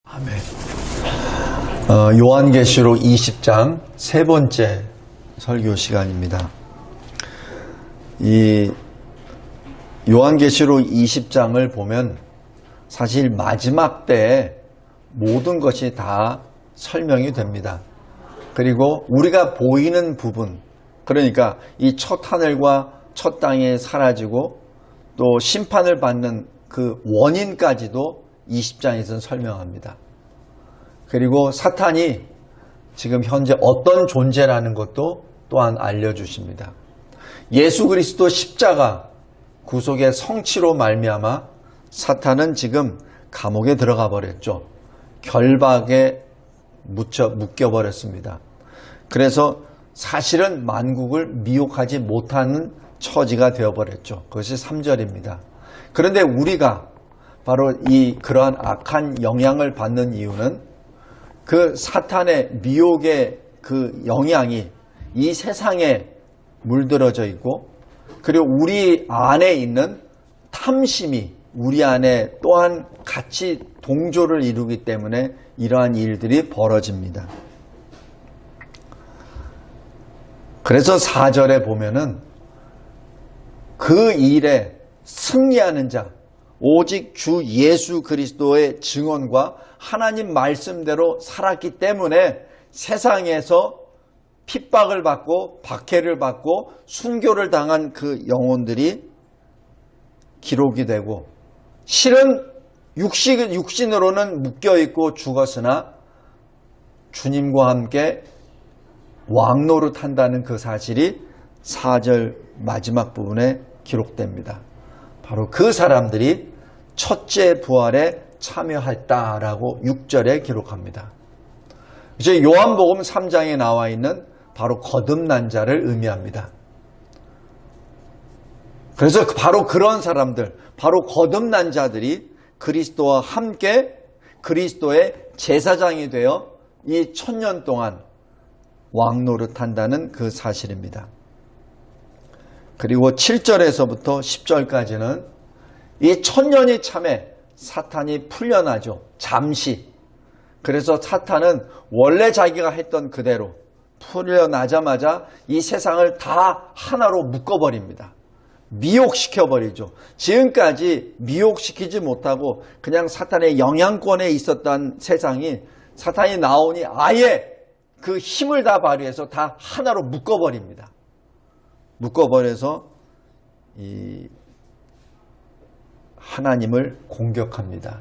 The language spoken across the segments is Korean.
아멘. 요한계시록 20장 세 번째 설교 시간입니다. 이 요한계시록 20장을 보면 사실 마지막 때에 모든 것이 다 설명이 됩니다. 그리고 우리가 보이는 부분, 그러니까 이 첫 하늘과 첫 땅이 사라지고 또 심판을 받는 그 원인까지도 20장에서는 설명합니다. 그리고 사탄이 지금 현재 어떤 존재라는 것도 또한 알려주십니다. 예수 그리스도 십자가 구속의 성취로 말미암아 사탄은 지금 감옥에 들어가 버렸죠. 결박에 묶여버렸습니다. 그래서 사실은 만국을 미혹하지 못하는 처지가 되어버렸죠. 그것이 3절입니다. 그런데 우리가 바로 그러한 악한 영향을 받는 이유는 그 사탄의 미혹의 그 영향이 이 세상에 물들어져 있고, 그리고 우리 안에 있는 탐심이 우리 안에 또한 같이 동조를 이루기 때문에 이러한 일들이 벌어집니다. 그래서 4절에 보면은 그 일에 승리하는 자, 오직 주 예수 그리스도의 증언과 하나님 말씀대로 살았기 때문에 세상에서 핍박을 받고 박해를 받고 순교를 당한 그 영혼들이 기록이 되고, 실은 육신으로는 묶여있고 죽었으나 주님과 함께 왕노릇한다는 그 사실이 4절 마지막 부분에 기록됩니다. 바로 그 사람들이 첫째 부활에 참여했다라고 6절에 기록합니다. 이제 요한복음 3장에 나와 있는 바로 거듭난 자를 의미합니다. 그래서 바로 그런 사람들, 바로 거듭난 자들이 그리스도와 함께 그리스도의 제사장이 되어 이 1000년 동안 왕노릇한다는 그 사실입니다. 그리고 7절에서부터 10절까지는 이 1000년이 참에 사탄이 풀려나죠. 잠시. 그래서 사탄은 원래 자기가 했던 그대로 풀려나자마자 이 세상을 다 하나로 묶어버립니다. 미혹시켜버리죠. 지금까지 미혹시키지 못하고 그냥 사탄의 영향권에 있었던 세상이 사탄이 나오니 아예 그 힘을 다 발휘해서 다 하나로 묶어버립니다. 묶어버려서 이 하나님을 공격합니다.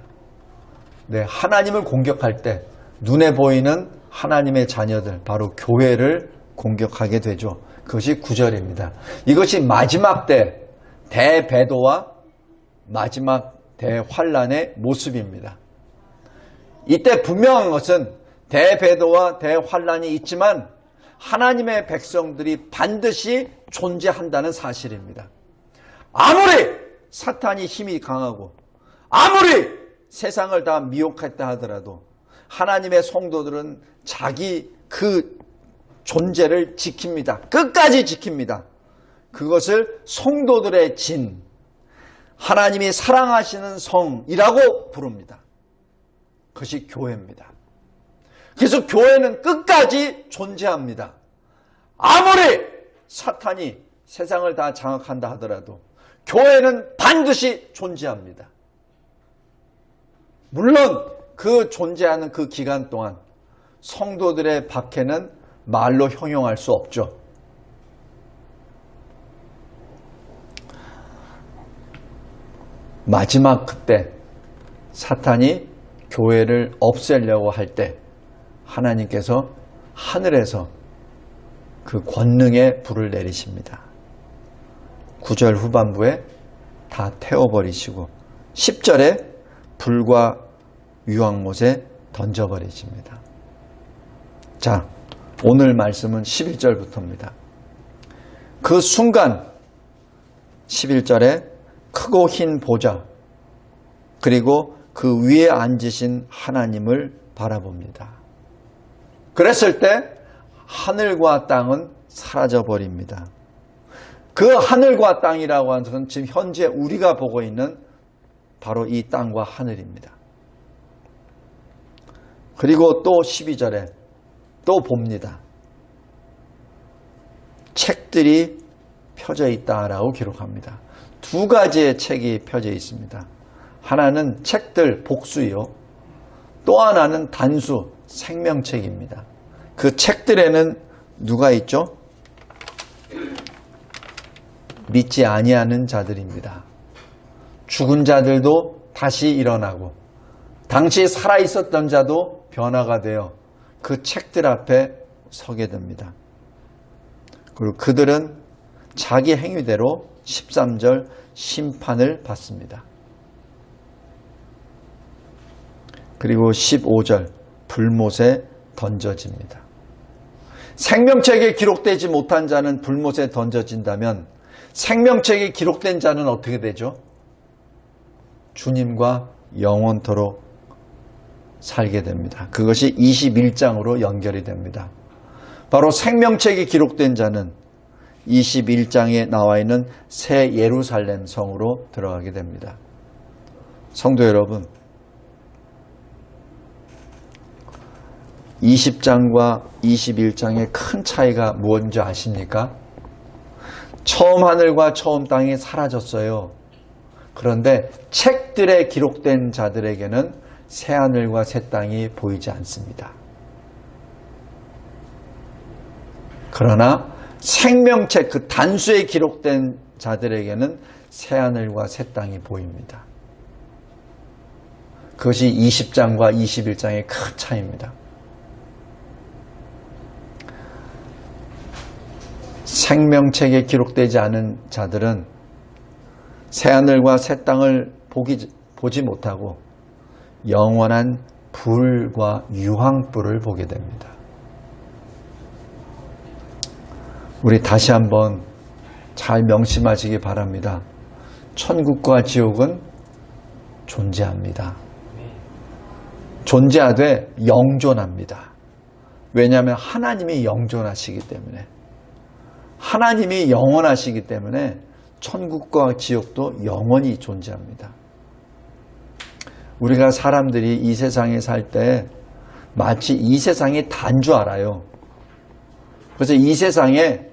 네, 하나님을 공격할 때 눈에 보이는 하나님의 자녀들, 바로 교회를 공격하게 되죠. 그것이 9절입니다. 이것이 마지막 때 대배도와 마지막 대환란의 모습입니다. 이때 분명한 것은 대배도와 대환란이 있지만 하나님의 백성들이 반드시 존재한다는 사실입니다. 아무리 사탄이 힘이 강하고 아무리 세상을 다 미혹했다 하더라도 하나님의 성도들은 자기 그 존재를 지킵니다. 끝까지 지킵니다. 그것을 성도들의 진, 하나님이 사랑하시는 성이라고 부릅니다. 그것이 교회입니다. 그래서 교회는 끝까지 존재합니다. 아무리 사탄이 세상을 다 장악한다 하더라도 교회는 반드시 존재합니다. 물론 그 존재하는 그 기간 동안 성도들의 박해는 말로 형용할 수 없죠. 마지막 그때 사탄이 교회를 없애려고 할 때 하나님께서 하늘에서 그 권능의 불을 내리십니다. 9절 후반부에 다 태워버리시고 10절에 불과 유황못에 던져버리십니다. 자, 오늘 말씀은 11절부터입니다. 그 순간 11절에 크고 흰 보좌, 그리고 그 위에 앉으신 하나님을 바라봅니다. 그랬을 때 하늘과 땅은 사라져버립니다. 그 하늘과 땅이라고 하는 것은 지금 현재 우리가 보고 있는 바로 이 땅과 하늘입니다. 그리고 또 12절에 또 봅니다. 책들이 펴져 있다라고 기록합니다. 두 가지의 책이 펴져 있습니다. 하나는 책들 복수요. 또 하나는 단수 생명책입니다. 그 책들에는 누가 있죠? 믿지 아니하는 자들입니다. 죽은 자들도 다시 일어나고 당시 살아있었던 자도 변화가 되어 그 책들 앞에 서게 됩니다. 그리고 그들은 자기 행위대로 13절 심판을 받습니다. 그리고 15절 불못에 던져집니다. 생명책에 기록되지 못한 자는 불못에 던져진다면 생명책에 기록된 자는 어떻게 되죠? 주님과 영원토록 살게 됩니다. 그것이 21장으로 연결이 됩니다. 바로 생명책에 기록된 자는 21장에 나와 있는 새 예루살렘 성으로 들어가게 됩니다. 성도 여러분, 20장과 21장의 큰 차이가 무엇인지 아십니까? 처음 하늘과 처음 땅이 사라졌어요. 그런데 책들에 기록된 자들에게는 새 하늘과 새 땅이 보이지 않습니다. 그러나 생명책 그 단수에 기록된 자들에게는 새 하늘과 새 땅이 보입니다. 그것이 20장과 21장의 큰 차이입니다. 생명책에 기록되지 않은 자들은 새하늘과 새 땅을 보지 못하고 영원한 불과 유황불을 보게 됩니다. 우리 다시 한번 잘 명심하시기 바랍니다. 천국과 지옥은 존재합니다. 존재하되 영존합니다. 왜냐하면 하나님이 영존하시기 때문에, 하나님이 영원하시기 때문에 천국과 지옥도 영원히 존재합니다. 우리가 사람들이 이 세상에 살 때 마치 이 세상이 다인 줄 알아요. 그래서 이 세상에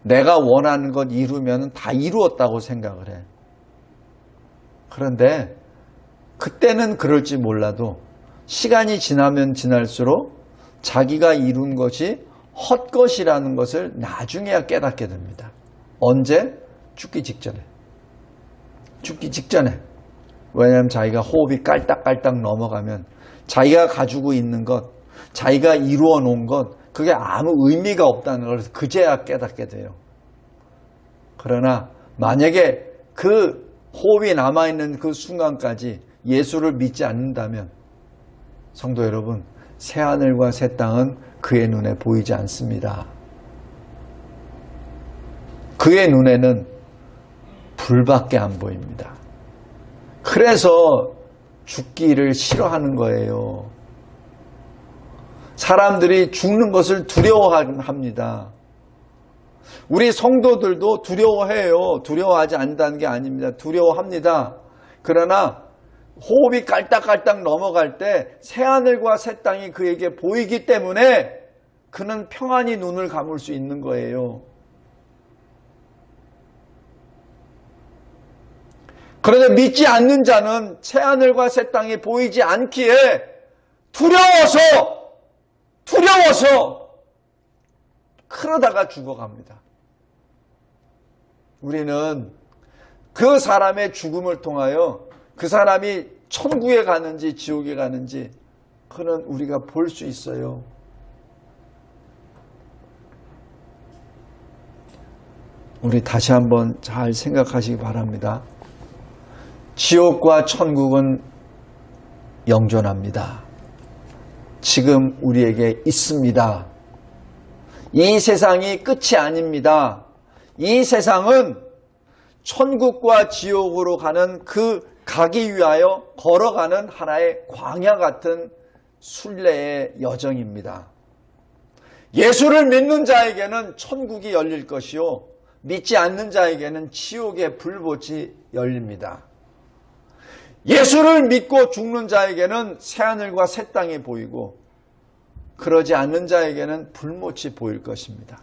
내가 원하는 것 이루면 다 이루었다고 생각을 해. 그런데 그때는 그럴지 몰라도 시간이 지나면 지날수록 자기가 이룬 것이 헛것이라는 것을 나중에야 깨닫게 됩니다. 언제? 죽기 직전에. 죽기 직전에. 왜냐하면 자기가 호흡이 깔딱깔딱 넘어가면 자기가 가지고 있는 것, 자기가 이루어 놓은 것, 그게 아무 의미가 없다는 걸 그제야 깨닫게 돼요. 그러나 만약에 그 호흡이 남아있는 그 순간까지 예수를 믿지 않는다면 성도 여러분, 새하늘과 새 땅은 그의 눈에 보이지 않습니다. 그의 눈에는 불밖에 안 보입니다. 그래서 죽기를 싫어하는 거예요. 사람들이 죽는 것을 두려워합니다. 우리 성도들도 두려워해요. 두려워하지 않는다는 게 아닙니다. 두려워합니다. 그러나 호흡이 깔딱깔딱 넘어갈 때 새하늘과 새 땅이 그에게 보이기 때문에 그는 평안히 눈을 감을 수 있는 거예요. 그런데 믿지 않는 자는 새하늘과 새 땅이 보이지 않기에 두려워서 그러다가 죽어갑니다. 우리는 그 사람의 죽음을 통하여 그 사람이 천국에 가는지 지옥에 가는지 그는 우리가 볼 수 있어요. 우리 다시 한번 잘 생각하시기 바랍니다. 지옥과 천국은 영존합니다. 지금 우리에게 있습니다. 이 세상이 끝이 아닙니다. 이 세상은 천국과 지옥으로 가는 그 가기 위하여 걸어가는 하나의 광야 같은 순례의 여정입니다. 예수를 믿는 자에게는 천국이 열릴 것이요, 믿지 않는 자에게는 지옥의 불꽃이 열립니다. 예수를 믿고 죽는 자에게는 새하늘과 새 땅이 보이고 그러지 않는 자에게는 불못이 보일 것입니다.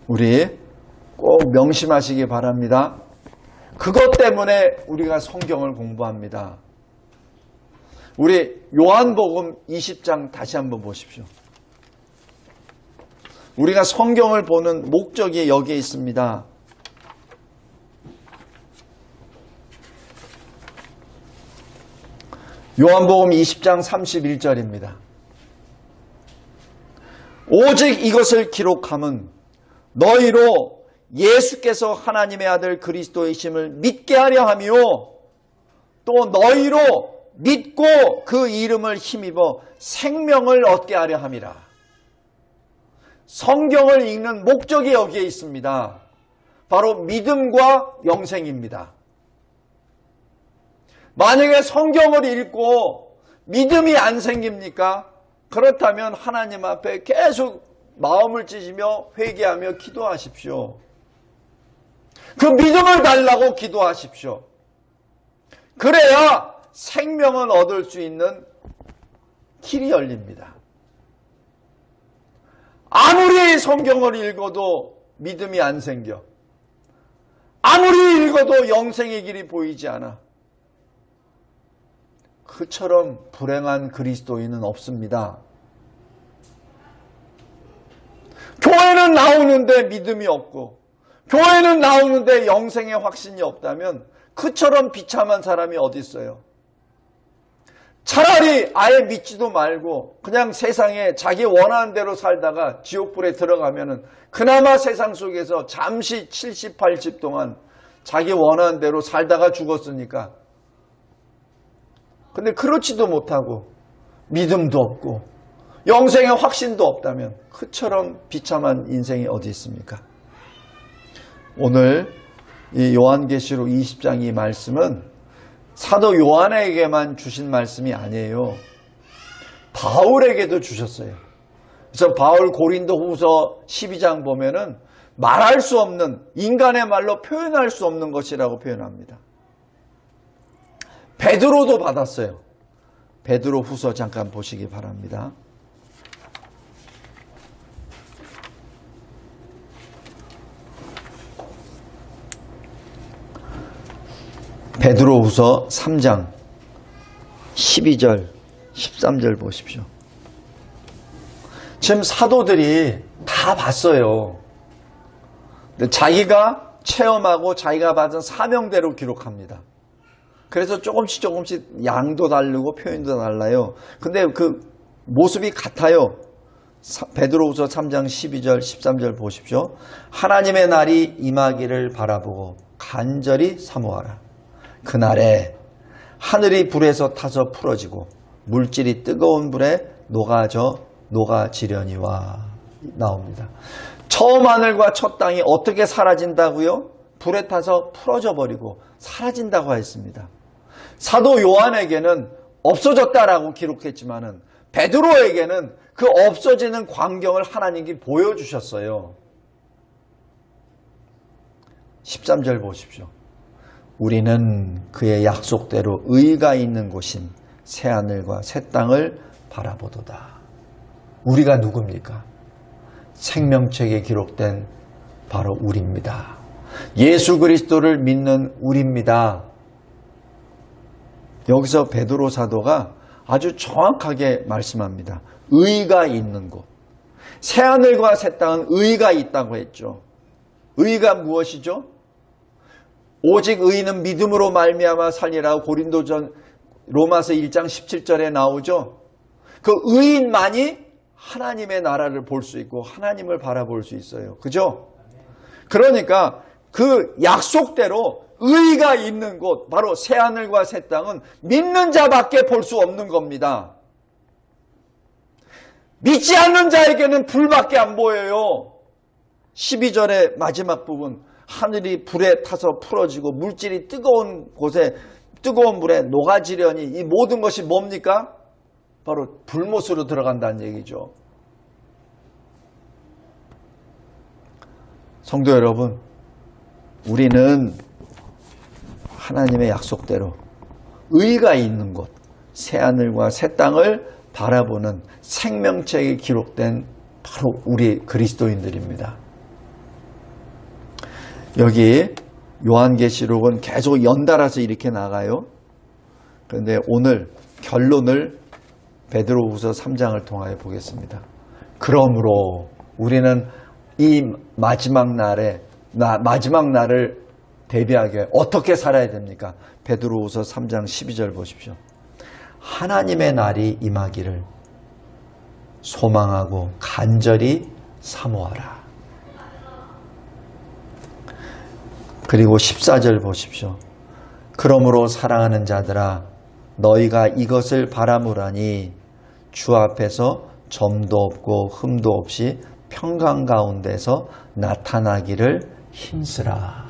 우리 꼭 명심하시기 바랍니다. 그것 때문에 우리가 성경을 공부합니다. 우리 요한복음 20장 다시 한번 보십시오. 우리가 성경을 보는 목적이 여기에 있습니다. 요한복음 20장 31절입니다. 오직 이것을 기록함은 너희로 예수께서 하나님의 아들 그리스도이심을 믿게 하려 하며 또 너희로 믿고 그 이름을 힘입어 생명을 얻게 하려 함이라. 성경을 읽는 목적이 여기에 있습니다. 바로 믿음과 영생입니다. 만약에 성경을 읽고 믿음이 안 생깁니까? 그렇다면 하나님 앞에 계속 마음을 찢으며 회개하며 기도하십시오. 그 믿음을 달라고 기도하십시오. 그래야 생명을 얻을 수 있는 길이 열립니다. 아무리 성경을 읽어도 믿음이 안 생겨. 아무리 읽어도 영생의 길이 보이지 않아. 그처럼 불행한 그리스도인은 없습니다. 교회는 나오는데 믿음이 없고 교회는 나오는데 영생의 확신이 없다면 그처럼 비참한 사람이 어디 있어요? 차라리 아예 믿지도 말고 그냥 세상에 자기 원하는 대로 살다가 지옥불에 들어가면은 그나마 세상 속에서 잠시 70, 80 동안 자기 원하는 대로 살다가 죽었으니까. 근데 그렇지도 못하고 믿음도 없고 영생의 확신도 없다면 그처럼 비참한 인생이 어디 있습니까? 오늘 이 요한계시록 20장 이 말씀은 사도 요한에게만 주신 말씀이 아니에요. 바울에게도 주셨어요. 그래서 바울 고린도후서 12장 보면은 말할 수 없는, 인간의 말로 표현할 수 없는 것이라고 표현합니다. 베드로도 받았어요. 베드로 후서 잠깐 보시기 바랍니다. 베드로 후서 3장 12절 13절 보십시오. 지금 사도들이 다 봤어요. 근데 자기가 체험하고 자기가 받은 사명대로 기록합니다. 그래서 조금씩 양도 다르고 표현도 달라요. 근데 그 모습이 같아요. 베드로후서 3장 12절 13절 보십시오. 하나님의 날이 임하기를 바라보고 간절히 사모하라. 그날에 하늘이 불에서 타서 풀어지고 물질이 뜨거운 불에 녹아지려니와 나옵니다. 처음 하늘과 첫 땅이 어떻게 사라진다고요? 불에 타서 풀어져 버리고 사라진다고 했습니다. 사도 요한에게는 없어졌다라고 기록했지만은 베드로에게는 그 없어지는 광경을 하나님이 보여주셨어요. 13절 보십시오. 우리는 그의 약속대로 의가 있는 곳인 새하늘과 새 땅을 바라보도다. 우리가 누굽니까? 생명책에 기록된 바로 우리입니다. 예수 그리스도를 믿는 우리입니다. 여기서 베드로 사도가 아주 정확하게 말씀합니다. 의가 있는 곳. 새하늘과 새 땅은 의가 있다고 했죠. 의가 무엇이죠? 오직 의인은 믿음으로 말미암아 살리라고 고린도전 로마서 1장 17절에 나오죠. 그 의인만이 하나님의 나라를 볼 수 있고 하나님을 바라볼 수 있어요. 그죠? 그러니까 그 약속대로 의가 있는 곳, 바로 새하늘과 새 땅은 믿는 자밖에 볼 수 없는 겁니다. 믿지 않는 자에게는 불밖에 안 보여요. 12절의 마지막 부분, 하늘이 불에 타서 풀어지고 물질이 뜨거운 곳에 뜨거운 불에 녹아지려니, 이 모든 것이 뭡니까? 바로 불못으로 들어간다는 얘기죠. 성도 여러분, 우리는 하나님의 약속대로 의가 있는 곳, 새하늘과 새 땅을 바라보는 생명책에 기록된 바로 우리 그리스도인들입니다. 여기 요한계시록은 계속 연달아서 이렇게 나가요. 그런데 오늘 결론을 베드로후서 3장을 통하여 보겠습니다. 그러므로 우리는 이 마지막 날을 대비하게 어떻게 살아야 됩니까? 베드로후서 3장 12절 보십시오. 하나님의 날이 임하기를 소망하고 간절히 사모하라. 그리고 14절 보십시오. 그러므로 사랑하는 자들아, 너희가 이것을 바라무라니 주 앞에서 점도 없고 흠도 없이 평강 가운데서 나타나기를 힘쓰라.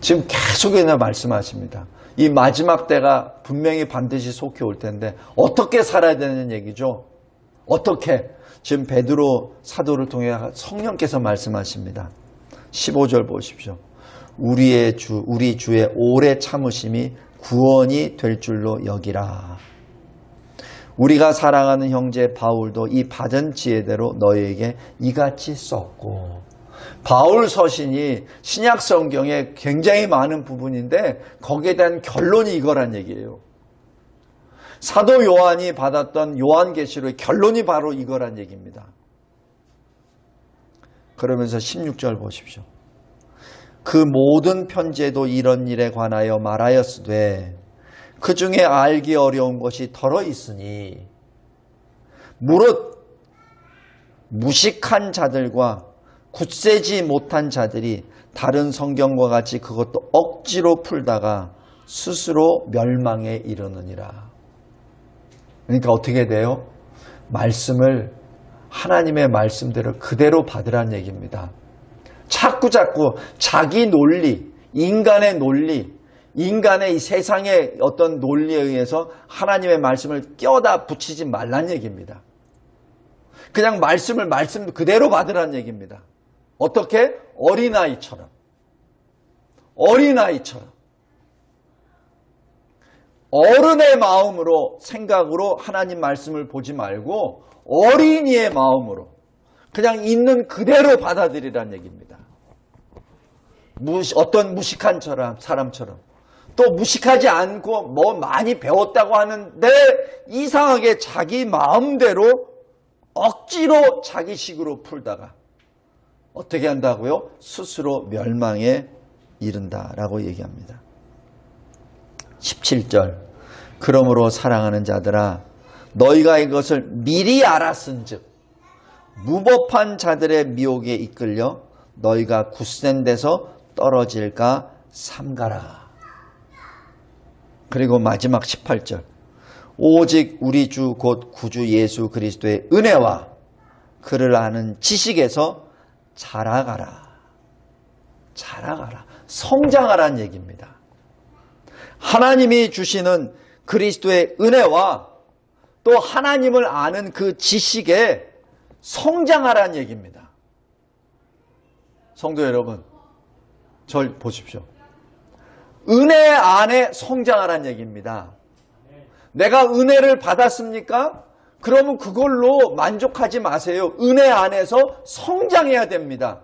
지금 계속해서 말씀하십니다. 이 마지막 때가 분명히 반드시 속히 올 텐데 어떻게 살아야 되는 얘기죠? 어떻게? 지금 베드로 사도를 통해 성령께서 말씀하십니다. 15절 보십시오. 우리 주의 오래 참으심이 구원이 될 줄로 여기라. 우리가 사랑하는 형제 바울도 이 받은 지혜대로 너희에게 이같이 썼고, 바울 서신이 신약 성경에 굉장히 많은 부분인데 거기에 대한 결론이 이거란 얘기예요. 사도 요한이 받았던 요한계시록의 결론이 바로 이거란 얘기입니다. 그러면서 16절 보십시오. 그 모든 편지에도 이런 일에 관하여 말하였으되 그 중에 알기 어려운 것이 덜어 있으니 무릇 무식한 자들과 굳세지 못한 자들이 다른 성경과 같이 그것도 억지로 풀다가 스스로 멸망에 이르느니라. 그러니까 어떻게 돼요? 말씀을 하나님의 말씀대로 그대로 받으란 얘기입니다. 자꾸 자기 논리, 인간의 논리, 인간의 이 세상의 어떤 논리에 의해서 하나님의 말씀을 껴다 붙이지 말란 얘기입니다. 그냥 말씀 그대로 받으란 얘기입니다. 어떻게? 어린아이처럼. 어른의 마음으로, 생각으로 하나님 말씀을 보지 말고 어린이의 마음으로 그냥 있는 그대로 받아들이란 얘기입니다. 어떤 무식한 사람처럼. 또 무식하지 않고 뭐 많이 배웠다고 하는데 이상하게 자기 마음대로 억지로 자기식으로 풀다가 어떻게 한다고요? 스스로 멸망에 이른다라고 얘기합니다. 17절. 그러므로 사랑하는 자들아, 너희가 이것을 미리 알았은즉 무법한 자들의 미혹에 이끌려 너희가 굳센 데서 떨어질까 삼가라. 그리고 마지막 18절. 오직 우리 주 곧 구주 예수 그리스도의 은혜와 그를 아는 지식에서 자라가라. 성장하라는 얘기입니다. 하나님이 주시는 그리스도의 은혜와 또 하나님을 아는 그 지식에 성장하라는 얘기입니다. 성도 여러분, 절 보십시오. 은혜 안에 성장하라는 얘기입니다. 내가 은혜를 받았습니까? 그러면 그걸로 만족하지 마세요. 은혜 안에서 성장해야 됩니다.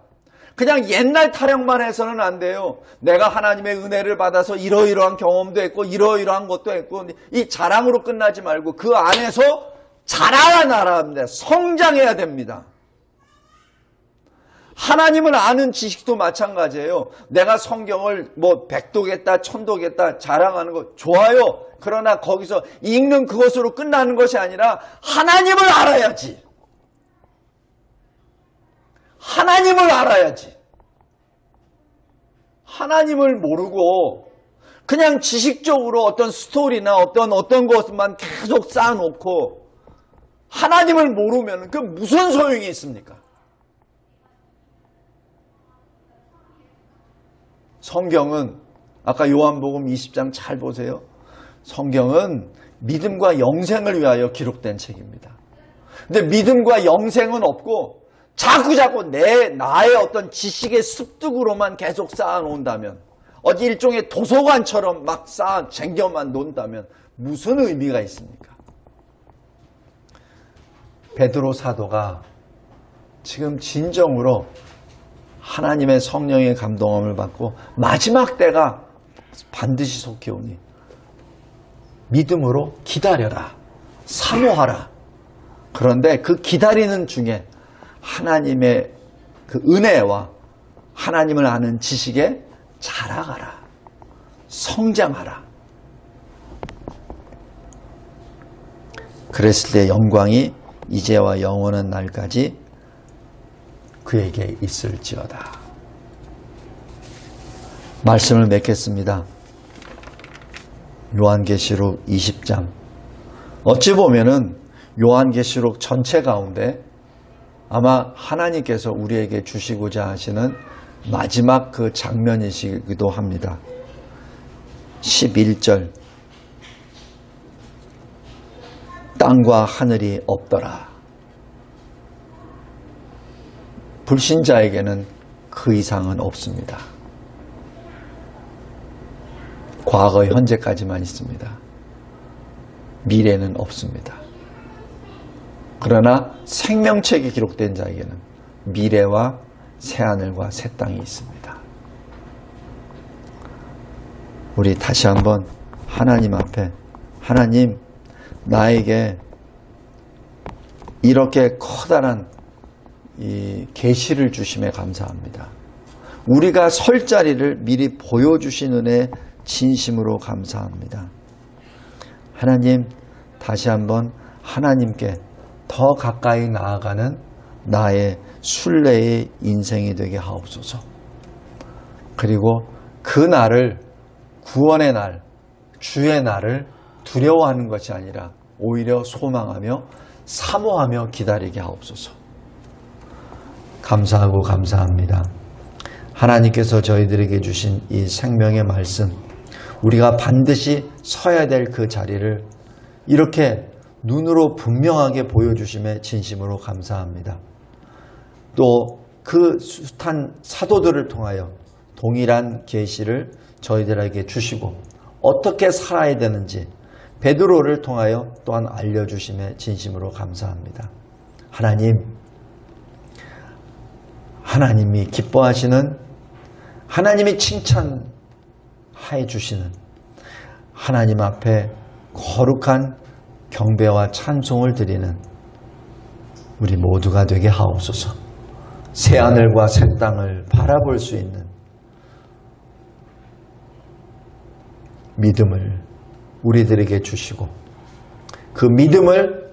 그냥 옛날 타령만 해서는 안 돼요. 내가 하나님의 은혜를 받아서 이러이러한 경험도 했고 이러이러한 것도 했고 이 자랑으로 끝나지 말고 그 안에서 자라나야 합니다. 성장해야 됩니다. 하나님을 아는 지식도 마찬가지예요. 내가 성경을 뭐 100도겠다 1000도겠다 자랑하는 거 좋아요. 그러나 거기서 읽는 그것으로 끝나는 것이 아니라 하나님을 알아야지. 하나님을 모르고 그냥 지식적으로 어떤 스토리나 어떤 것만 계속 쌓아놓고 하나님을 모르면 그 무슨 소용이 있습니까? 성경은 아까 요한복음 20장 잘 보세요. 성경은 믿음과 영생을 위하여 기록된 책입니다. 근데 믿음과 영생은 없고 자꾸 나의 어떤 지식의 습득으로만 계속 쌓아놓는다면, 어디 일종의 도서관처럼 막 쟁겨만 놓는다면 무슨 의미가 있습니까? 베드로 사도가 지금 진정으로 하나님의 성령의 감동함을 받고 마지막 때가 반드시 속히 오니 믿음으로 기다려라, 사모하라. 그런데 그 기다리는 중에 하나님의 그 은혜와 하나님을 아는 지식에 자라가라, 성장하라. 그랬을 때 영광이 이제와 영원한 날까지 그에게 있을지어다. 말씀을 맺겠습니다. 요한계시록 20장. 어찌 보면은 요한계시록 전체 가운데 아마 하나님께서 우리에게 주시고자 하시는 마지막 그 장면이시기도 합니다. 11절. 땅과 하늘이 없더라. 불신자에게는 그 이상은 없습니다. 과거, 현재까지만 있습니다. 미래는 없습니다. 그러나 생명책이 기록된 자에게는 미래와 새하늘과 새 땅이 있습니다. 우리 다시 한번 하나님 앞에, 하나님, 나에게 이렇게 커다란 이 계시를 주심에 감사합니다. 우리가 설 자리를 미리 보여주신 은혜 진심으로 감사합니다. 하나님, 다시 한번 하나님께 더 가까이 나아가는 나의 순례의 인생이 되게 하옵소서. 그리고 그 날을, 구원의 날, 주의 날을 두려워하는 것이 아니라 오히려 소망하며 사모하며 기다리게 하옵소서. 감사하고 감사합니다. 하나님께서 저희들에게 주신 이 생명의 말씀, 우리가 반드시 서야 될 그 자리를 이렇게 눈으로 분명하게 보여주심에 진심으로 감사합니다. 또 그 숱한 사도들을 통하여 동일한 계시를 저희들에게 주시고 어떻게 살아야 되는지 베드로를 통하여 또한 알려주심에 진심으로 감사합니다. 하나님이 기뻐하시는, 하나님이 칭찬해 주시는 하나님 앞에 거룩한 경배와 찬송을 드리는 우리 모두가 되게 하옵소서. 새하늘과 새 땅을 바라볼 수 있는 믿음을 우리들에게 주시고 그 믿음을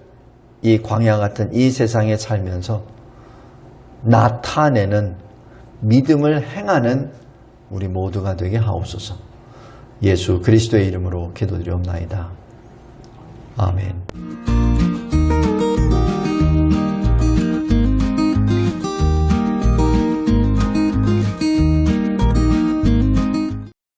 이 광야 같은 이 세상에 살면서 나타내는, 믿음을 행하는 우리 모두가 되게 하옵소서. 예수 그리스도의 이름으로 기도드리옵나이다. 아멘.